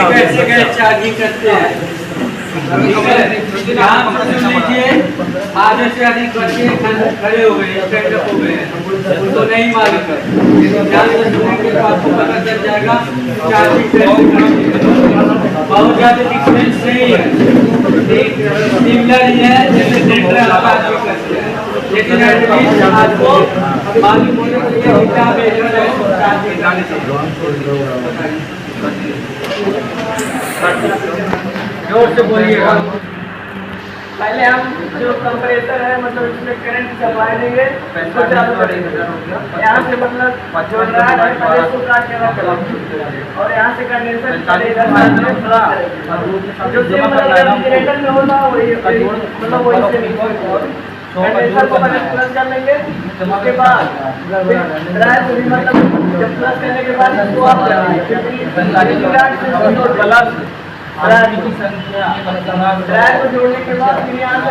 कैसे गए चार्जिंग करते हैं आधे से अधिक बच्चे खड़े हो गए, स्टैंड अप हो गए, उनको नहीं मालूम है। ध्यान से सुनेंगे तो आपको पता चल जाएगा चार्जिंग बहुत ज़्यादा डिफरेंस नहीं है, सिमिलर ही है जैसे ट्रैक्टर आप चार्जिंग करते हैं, लेकिन एटलीस्ट आपको मालूम होने के लिए क्या बेहतर है चार्जिंग डालने से। जोर से बोलिएगा। पहले हम जो कंप्रेसर है मतलब इसमें करंट सप्लाई देंगे, इसको चालू करेंगे। यहाँ से मतलब जो राड है पहले इसको काट के रखेंगे और यहाँ से कंडेंसर जो मतलब रेगुलेटर में होगा वही मतलब वही से कंडेंसर को पहले प्लस कर लेंगे। उसके बाद ड्राई को भी मतलब जब प्लस करने के बाद इसको ऑफ कर देंगे। ड्राई को जोड़ने के बाद फिर यहाँ से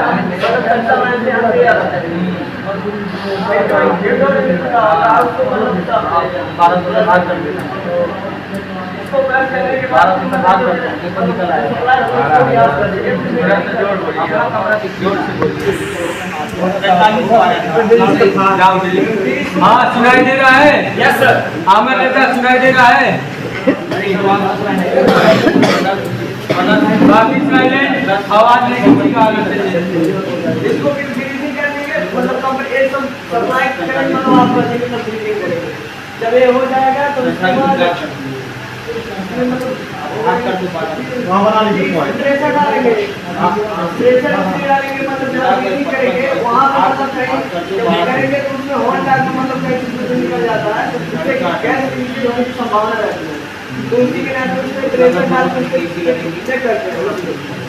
इसको प्लस करने के बाद हाँ सुनाई दे रहा है? Yes sir. आमिर नेता सुनाई दे रहा है? बाकी साइलेंट, आवाज नहीं किसी का आगे से। इसको फिर फ्रीजिंग कर देंगे मतलब कंप्रेसर सप्लाई करंट मतलब आप फ्रीजिंग करेंगे। जब ये हो जाएगा तो उसके बाद वहाँ बना लीजिए प्रेशर डालेंगे, प्रेशर डालेंगे मतलब जब फ्रीजिंग करेंगे वहाँ पर मतलब कहीं करेंगे तो उसमें हॉट टाइप का मतलब कहीं से निकल जाता है तो उससे गैस लीकेज होने की संभावना रहती है। तो उसी के नाम उसमें प्रेशर डाल कर चेक करते हैं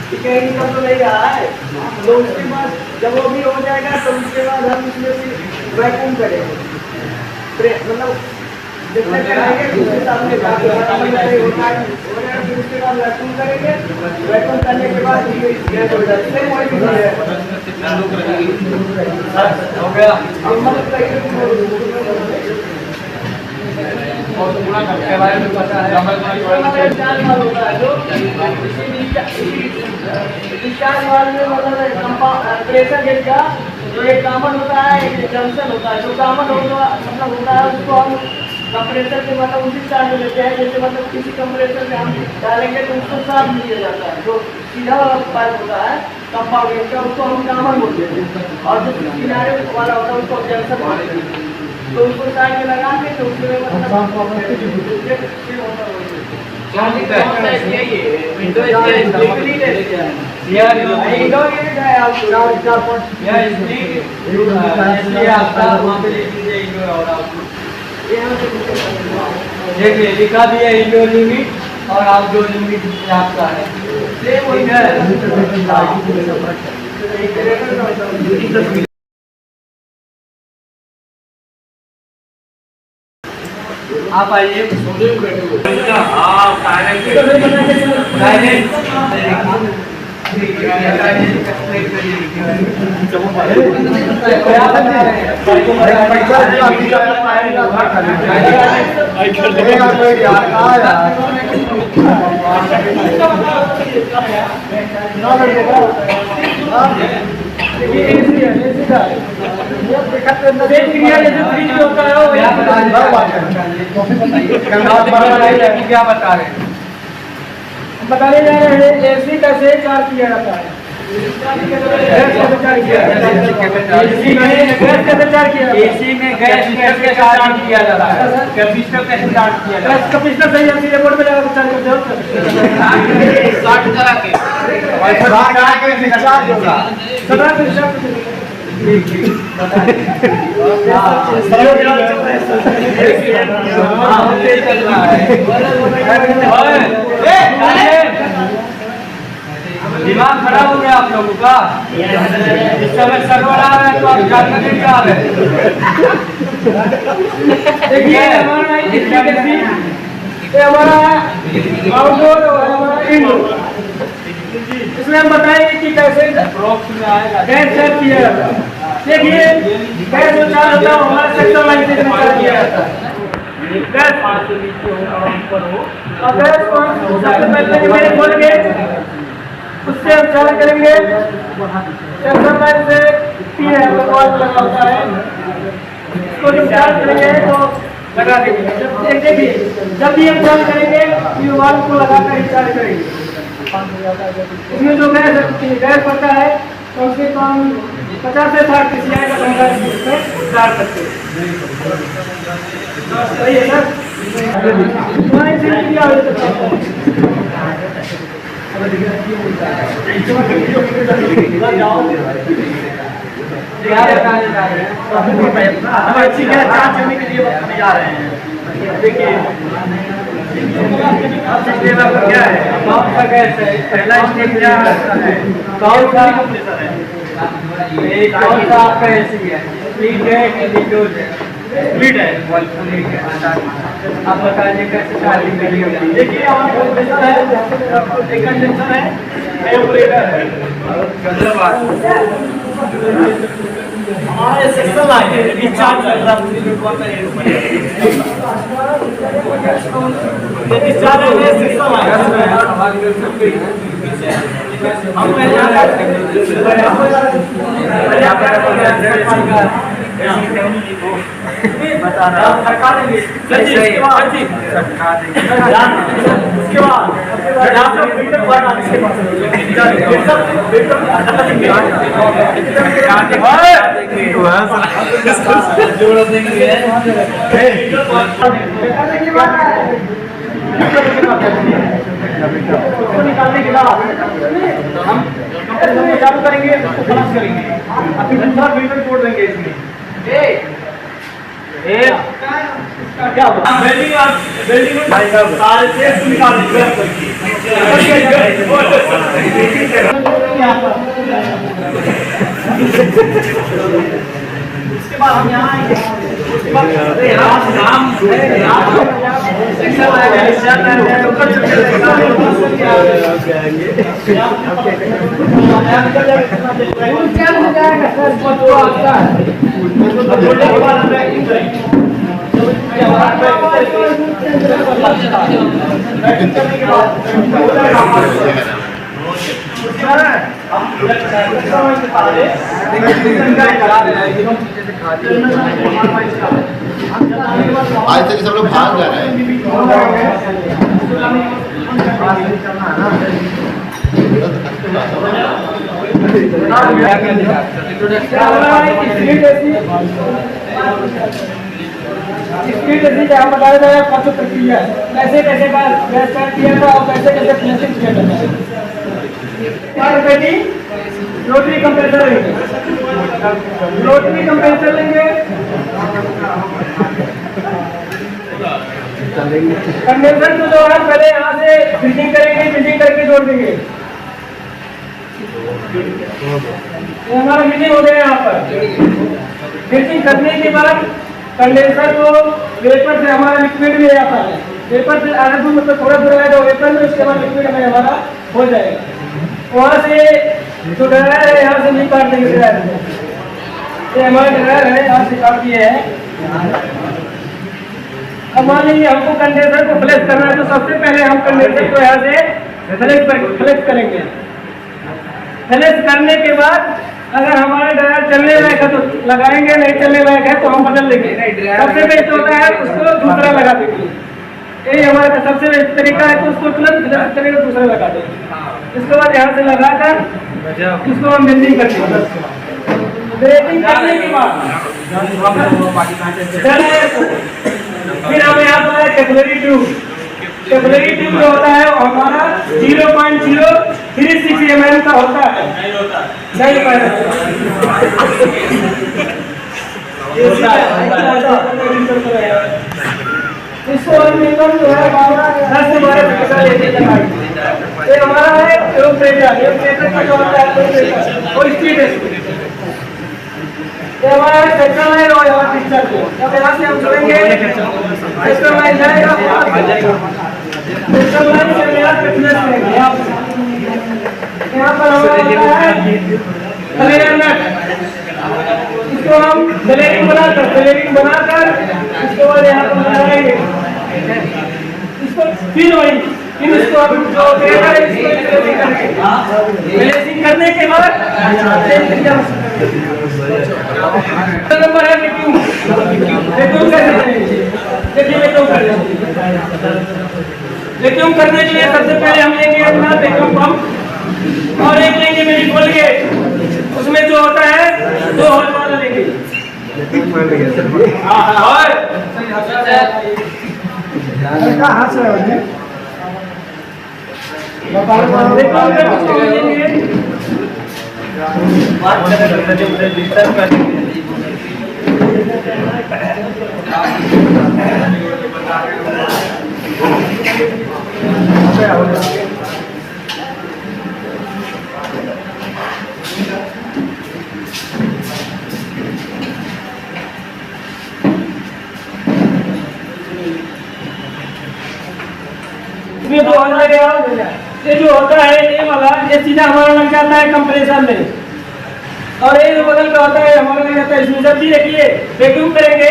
कि कहीं निकल तो नहीं रहा है। तो उसके बाद जब वो भी हो जाएगा तो उसके बाद हम उसमें वैक्यूम करेंगे मतलब जितने करेंगे उसके सामने फिर उसके बाद वैक्यूम करेंगे। वैक्यूम करने के बाद गैस हो जाती है हो गया और पूरा के बारे में पता है डिस्चार्ज वाल्व में मतलब प्रेशर गेज का जो एक कॉमन होता है एक जंक्शन होता है। जो कॉमन मतलब होता है उसको हम कंप्रेसर के मतलब उसी चार्ज में लेते हैं। जैसे मतलब किसी कंप्रेसर में हम डालेंगे तो उसको साफ लिया जाता है। जो सीधा वाला पाइप होता है कंपाउंड गेज का उसको हम कॉमन बोलते हैं और जो किनारे वाला होता है उसको जंक्शन बोलते हैं। तो उसको साइड में लगा के तो उसमें मतलब देखिए लिखा भी है इंडोर लिमिट और आउटडोर लिमिट आपका है। आप आइए क्या बता रहे हैं? बताने जा रहे हैं एसी कैसे चार्ज किया जाता है। एसी में गैस कैसे चार्ज किया जाता है? कैपेसिटर कैसे चार्ज किया जाता है? कैपेसिटर सही है, सीधे बोर्ड पे लगा चार्ज करते हो। शॉर्ट करा के चार्ज होगा। सदा से शॉर्ट दिमाग खराब हो गया आप लोगों का। इस समय सर्वर आ रहा है तो आप जानना नहीं चाह रहे। देखिए हमारा आउटडोर और हमारा इंडोर, इसमें हम बताएंगे कि कैसे गैस चार्ज किया जाता है। देखिए गैस जो चार्ज होता है हमारा सेक्टर लाइन से चार्ज किया जाता है। गैस और गैस को सबसे पहले मेरे खोल के उससे हम चार्ज करेंगे। सेक्टर लाइन से पी है लगा होता है, इसको जब चार्ज करेंगे तो लगा देंगे। देखिए जब भी हम चार्ज करेंगे वाल्व को लगाकर ही चार्ज करेंगे। इसमें जो गैस पड़ता है तो उसके कम 50 से 60 PCI का पंखा इसमें डाल सकते हैं। सही है सर। क्या बताने जा रहे हैं? अच्छी गैस चार्ज करने के लिए बताने जा रहे हैं। देखिए क्या है, कौन सा गैस है? पहला स्टेप क्या है, कौन सा कंप्रेसर है। कौन सा आपका एसी है? स्प्लिट है कि लिक्विड है? स्प्लिट है। स्प्लिट है। आप बताइए कैसे चार्जिंग करिए। देखिए हमारा कंप्रेसर है, एक कंडेंसर है, एवापोरेटर है। हमारा सेक्शन लाइन है, डिस्चार्ज है। डिस्चार्ज है सेक्शन लाइन। हम बता रहा हूँ सरकार देंगे। उसके बाद यहाँ पे फिल्टर पॉइंट आने के बाद जोड़ देंगे। निकालने के बाद हम चालू करेंगे, उसको फ्लश करेंगे, फिर दूसरा फिल्टर जोड़ देंगे इसमें। क्या होगा? वेल्डिंग भाई साहब सारे से निकाल देंगे। उसके बाद हम यहाँ आएंगे। उसके बाद आज तक सब लोग भाग जा रहे हैं। स्पीड एसी का हम बता रहे हैं कब प्रक्रिया कैसे कैसे गैस चार्ज किया था और कैसे कैसे फिनिशिंग किया जाता है। रोटरी कंप्रेसर लेंगे, रोटरी कंप्रेसर लेंगे, कंडेंसर को जो है पहले यहाँ से फिटिंग करेंगे, फिटिंग करके जोड़ देंगे। ये हमारा फिटिंग हो गया यहाँ पर। फिटिंग करने के बाद कंडेंसर को वेपर से हमारा लिक्विड में आता है, वेपर से आना दूर मतलब थोड़ा दूर आएगा वेपर में, उसके बाद लिक्विड में हमारा हो जाएगा। वहाँ से जो ड्रायर है यहाँ से नहीं काट देंगे ड्रायर को। ये हमारा ड्रायर है, यहाँ से काट दिए हैं। अब मान लीजिए हमको कंडेंसर को फ्लैश करना है, तो सबसे पहले हम कंडेंसर को यहाँ से फ्लैश करेंगे। फ्लैश करने के बाद अगर हमारा ड्रायर चलने लायक है तो लगाएंगे, नहीं चलने लायक है तो हम बदल लेंगे। सबसे बेस्ट होता है उसको दूसरा लगा देंगे। यही हमारा सबसे बेस्ट तरीका है, तो उसको तुरंत फ्लैश करेंगे, दूसरा लगा देंगे। इसके बाद यहाँ से लगाकर इसको हम बेंडिंग कर देंगे। बेंडिंग करने के बाद फिर हम यहाँ पर कैपिलरी ट्यूब। कैपिलरी ट्यूब जो होता है वो हमारा 0.036 mm का होता है। नहीं होता इसको हम मिनिमम जो है 10 से 12 पैसा लेके लगाएंगे। ये हमारा है ट्यूब प्रेशर। ये प्रेशर का जो होता है वो स्पीड है। ये हमारा सेक्शन लाइन और हमारा पिक्चर को जब यहाँ से हम छोड़ेंगे सेक्शन लाइन जाएगा, सेक्शन लाइन से मेरा फिटनेस रहेगा। यहाँ पर हमारा है कलेयर नट। इसको हम बेलेरिंग बनाकर इसके बाद यहाँ पर लगाएंगे इसको। फिर वही इसको हम जो देगा इसको बेलेरिंग करने के बाद नंबर है वैक्यूम। वैक्यूम करने के लिए सबसे पहले हम लेंगे अपना वैक्यूम पंप और एक लेंगे मेरी कोलगेट। उसमें जो होता है 2 होल वाला लेंगे। कहाँ से इसमें जो होता है ये जो होता है ये वाला ये सीधा हमारा लग जाता है कंप्रेसर में, और ये जो बगल का होता है हमारा लग जाता है इसमें। जब भी देखिए वैक्यूम करेंगे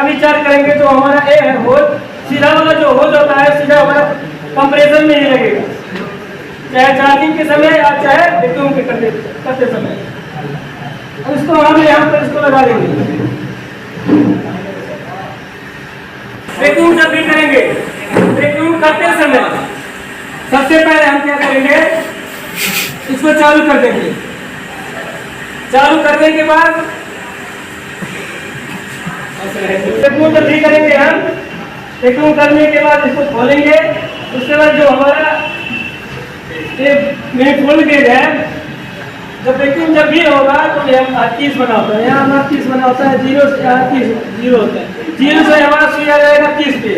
अभी चार्ज करेंगे तो हमारा ये है होल, सीधा वाला जो होल होता है सीधा हमारा कंप्रेसर में ही लगेगा, चाहे चार्जिंग के समय या चाहे वैक्यूम के करते समय। इसको हम यहाँ पर इसको लगा देंगे। वैक्यूम जब भी करेंगे वैक्यूम करते समय सबसे पहले हम क्या करेंगे इसको चालू कर देंगे। चालू करने के बाद वैक्यूम जब भी करेंगे हम वैक्यूम करने के बाद इसको खोलेंगे। उसके बाद जो हमारा ये मेन फुल गेज है जब वैक्यूम जब भी होगा तो ये हम 30 बना होता है, यहाँ हमारा 30 बना होता है, 0 से 30 0 होता है। 0 से हमारा सुई आ जाएगा 30 पे।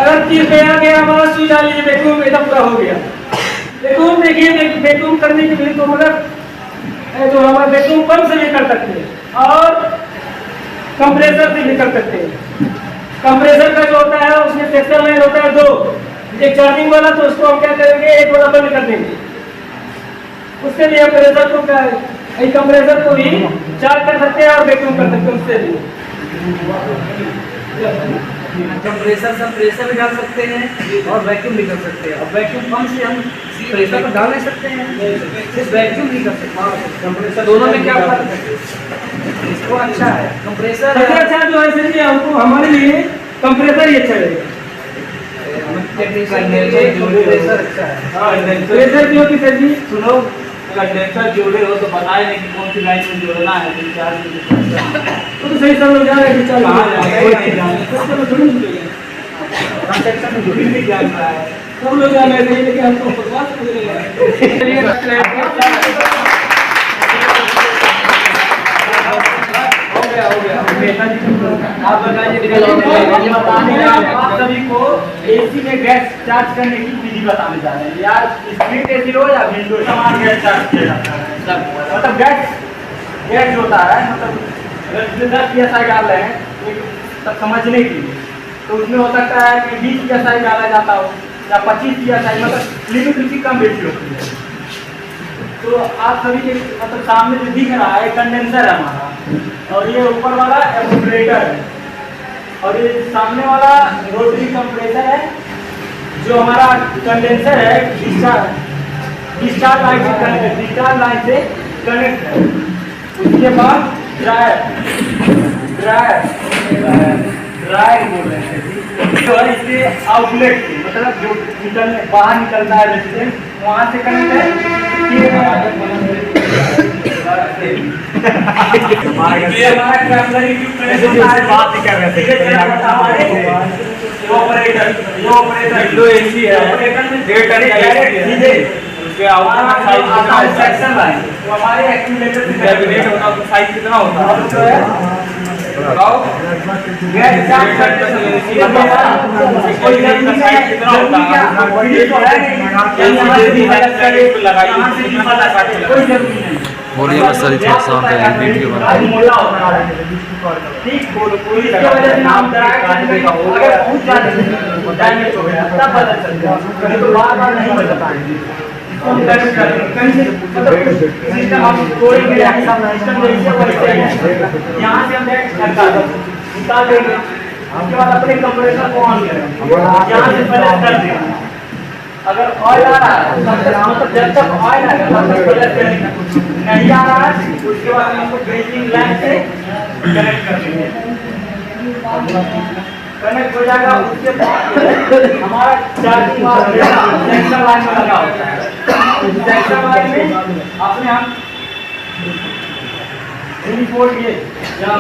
अगर 30 पे आ गया हमारा सुई डाल लीजिए वैक्यूम एकदम पूरा हो गया। वैक्यूम देखिए वैक्यूम करने के लिए तो मतलब जो हमारा वैक्यूम पंप से भी कर सकते हैं और कंप्रेसर से भी कर सकते हैं। कंप्रेसर का जो होता है उसमें सेक्शन लाइन होता है 2, एक चार्जिंग वाला, तो उसको हम क्या करेंगे एक वाला बंद कर देंगे। उससे भी हम कंप्रेसर को कंप्रेसर को भी चार्ज कर सकते हैं और वैक्यूम कर सकते हैं उससे भी। कंप्रेसर भी डाल सकते हैं और वैक्यूम भी कर सकते हैं। और वैक्यूम पंप से हम प्रेशर को डाल नहीं सकते हैं, सिर्फ वैक्यूम नहीं कर सकते। कंप्रेसर दोनों में क्या फर्क है? इसको अच्छा है कंप्रेसर सबसे अच्छा जो है सर जी हमको हमारे लिए कंप्रेसर ही अच्छा रहेगा। प्रेशर क्यों की सर जी सुनो, कंडेंसर जोड़े हो तो बताए नहीं कि कौन सी लाइन में जोड़ना है। तो सही सब लोग जा रहे हैं चल कहाँ कंस्ट्रक्शन में जुड़ी भी जान रहा है, सब लोग जा रहे हैं लेकिन हमको बकवास आप बताइए। आप सभी को एसी में गैस चार्ज करने की विधि बताने जा रहे हैं। या स्प्लिट एसी हो या विंडो समान गैस चार्ज किया जाता है। मतलब गैस जो होता है मतलब 10 PSI डाल रहे हैं तब समझने के लिए, तो उसमें हो सकता है कि 20 PSI डाला जाता हो, या 25 PSI, मतलब लिमिट उनकी कम बेसी होती है। तो आप सभी के मतलब सामने जो दिख रहा है कंडेंसर है हमारा, और ये ऊपर वाला एवोपरेटर है, और ये सामने वाला रोटरी कंप्रेसर है जो हमारा कंडेंसर है, डिस्चार्ज लाइन से कनेक्ट है। उसके बाद ड्रायर बोल रहे हैं जो है इसके आउटलेट से, मतलब जो बाहर निकलता है रेसिडेंट वहाँ से कनेक्ट है। ये हमारा ट्रैवलर बात ही कर रहे थे ऑपरेटर एसी है उसके आउटर सेक्शन लाइन तो हमारे एक्यूमुलेटर से कैलकुलेट होता है, साइज कितना होता है बताओ। गैस चार्ज करते समय कोई साइज कितना होता है तो है नहीं, कोई जरूरी नहीं। बोलिए बस सर थोड़ा सा वीडियो बना ठीक बोलो, इसके वजह से नाम अगर पहुंच जाते हैं डैमेज हो गया तब पता चल जाएगा, तो बार नहीं बता पाएंगे। हम कनेक्ट करेंगे कहीं से, मतलब सिस्टम हम तोड़ेंगे सिस्टम जैसे वैसे है, यहाँ से हम निकाल देंगे। उसके बाद अपने कंप्रेसर को ऑन करेंगे, यहाँ से पहले कर देंगे। अगर ऑयल आ रहा है मतलब जब तक ऑयल आ रहा है तब तक करेंगे, नहीं आ रहा है उसके बाद हम उसको ब्रेकिंग लाइन से कनेक्ट कर देंगे। कनेक्ट हो जाएगा, उसके बाद हमारा चार्जिंग सेक्शन लाइन में लगा होता है। सेक्शन लाइन में अपने हम रिपोर्ट ये या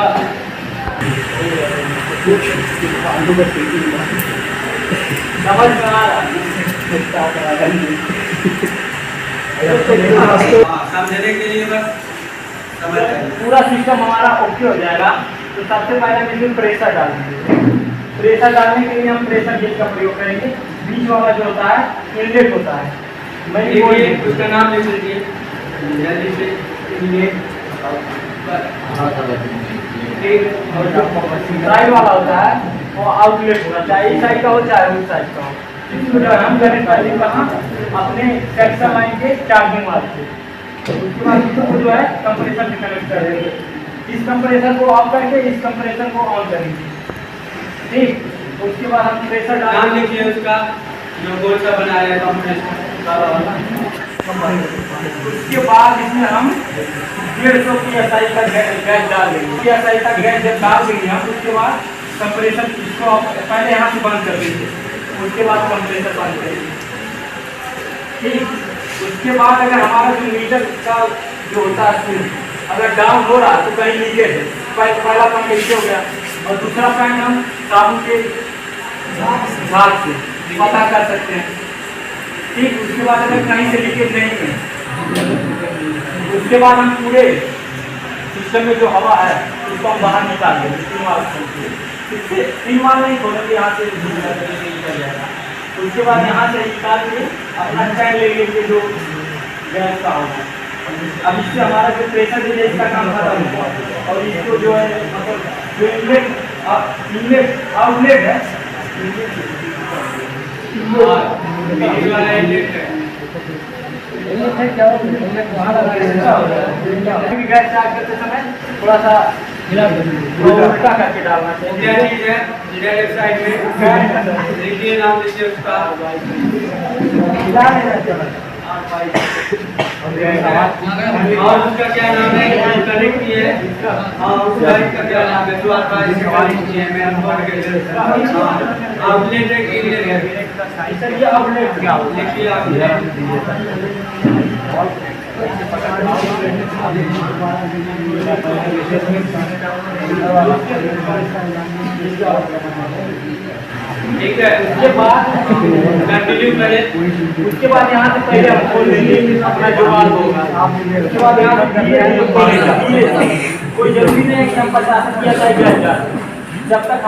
समझ में आ रहा समझने के लिए बस समझ पूरा सिस्टम हमारा ओके हो जाएगा। तो सबसे पहले हम इसमें प्रेशर डालेंगे। प्रेशर डालने के लिए हम प्रेशर गेज का प्रयोग करेंगे। बीच वाला जो होता है इनलेट होता है, मैं उसका नाम लिख लीजिए जल्दी से। इनलेट और जो साइड वाला होता है वो आउटलेट होना चाहिए, इस साइड का हो चाहे उस साइड का हो। इसको जो हम करेंगे पहले कहाँ अपने सेक्शन लाइन के चार्जिंग वाले से, उसके बाद इसको जो है कंप्रेसर से कनेक्ट करेंगे। इस कंप्रेसर को ऑफ करके इस कंप्रेसर को ऑन करेंगे, ठीक। उसके बाद हम प्रेशर नाम डालेंगे, लिखिए उसका जो गोल सा बनाया है कंप्रेसर। उसके बाद इसमें हम 150 PSI का गैस डाल देंगे। PSI का गैस जब डाल देंगे हम, उसके बाद कंप्रेसर इसको पहले यहाँ से बंद कर देंगे, उसके बाद कंप्रेसर बंद करेंगे, ठीक। उसके बाद अगर हमारा जो मीटर का जो होता है अगर डाउन हो रहा है तो कहीं लीकेज है, पहला काम नीचे हो गया, और दूसरा पॉइंट हम साबुन के झाग से पता कर सकते हैं, ठीक। उसके बाद अगर कहीं से लीकेज नहीं है, उसके बाद हम पूरे सिस्टम में जो हवा है उसको हम बाहर निकाल देंगे। 3 वाल इससे 3 वाल नहीं खोलेंगे, यहाँ से निकल जाएगा। उसके बाद यहाँ से निकाल के अपना स्टैंड ले लेंगे जो गैस का होगा। अब इससे हमारा जो प्रेशर है इसका काम खत्म होगा, और इसको जो है मतलब जो इनलेट आउटलेट है गैस चार्ज करते समय थोड़ा सा उल्टा करके डालना चाहिए। लेफ्ट साइड में देखिए, नाम लिखिए उसका और उसका क्या नाम है, कनेक्ट किए और उस लाइन का क्या नाम है जो आपका लिखिए। मैं आउटलेट है कि ये आउटलेट क्या होता है? लिखिए ठीक है। उसके बाद कंटिन्यू करें। उसके बाद यहाँ से पहले हम खोल लेंगे अपना जो वाल्व होगा। उसके बाद यहाँ कोई जरूरी नहीं है कि हम 50 PSI गैस डालें। जब तक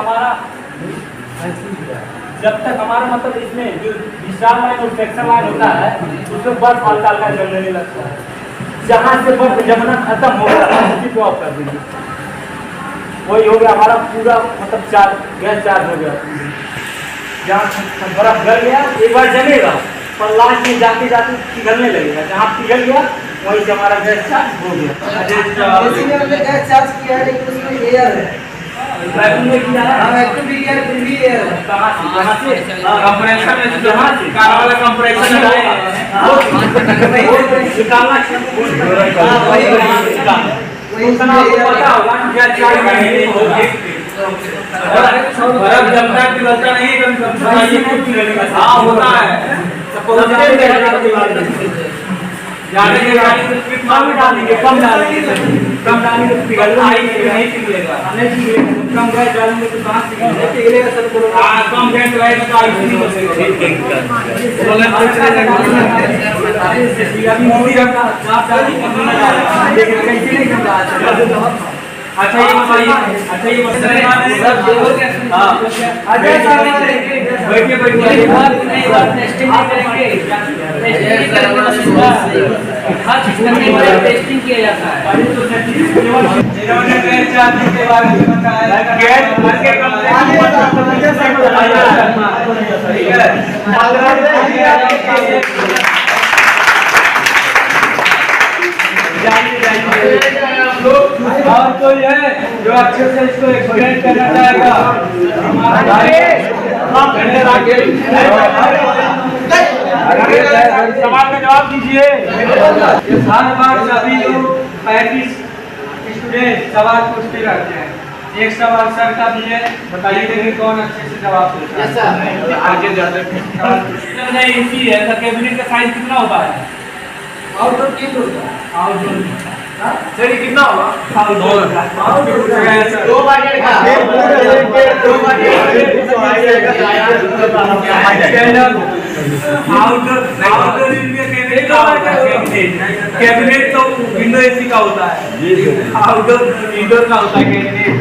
हमारा मतलब इसमें जो डिस्चार्ज लाइन और सेक्शन लाइन होता है उसमें बर्फ हल्का हल्का जमने लगता है। जहाँ से बर्फ जमना खत्म हो गया उसी को ऑफ कर देंगे, वही हो गया हमारा पूरा मतलब गैस चार्ज हो गया। जहाँ बर्फ गल गया एक बार जमेगा पर लास्ट में जाते जाते पिघलने लगेगा, जहाँ पिघल गया वहीं से हमारा गैस चार्ज हो गया। एसी में हमने गैस चार्ज किया है लेकिन उसमें एयर है। वैक्यूम में किया है, हाँ वैक्यूम भी एयर फिर भी एयर है। कहाँ से कंप्रेसर में जहाँ से कार वाला कंप्रेसर में निकालना हाँ, वही उतना आपको पता होगा या 4 महीने हो गए बर्फ जमता है पिघलता नहीं कभी हाँ होता है जाने के गाड़ी में स्पीड कम डालेंगे कम डालेंगे तो पिघलना नहीं पिघलेगा नहीं पिघलेगा, कम गैस डालेंगे तो कहाँ पिघलेगा सब करो। कम गैस रहेगा तो आइस नहीं बचेगा अभी मोदी रखा आप डालिए लेकिन कैसे नहीं करता। अच्छा ये बताइए हाँ अजय साहब बैठिए टेस्टिंग करेंगे हर सिस्टम में टेस्टिंग किया जाता है। इन्होंने गैस चार्जिंग के बारे में बताया गैस भर के और तो ये जो अच्छे से इसको एक्सप्लेन करना चाहेगा सवाल का जवाब दीजिए। हर बार सभी लोग 35 स्टूडेंट सवाल पूछते रहते हैं, एक सवाल सर का भी है, बताइए देखिए कौन अच्छे से जवाब देता है। आगे जाते नहीं इसी है सर, कैबिनेट का साइज कितना होता है? आउटडोर कितना होता है? आउटडोर सर ये कितना होगा? आउटडोर कैबिनेट तो विंडो एसी का होता है, आउटडोर इंडोर का होता है कैबिनेट।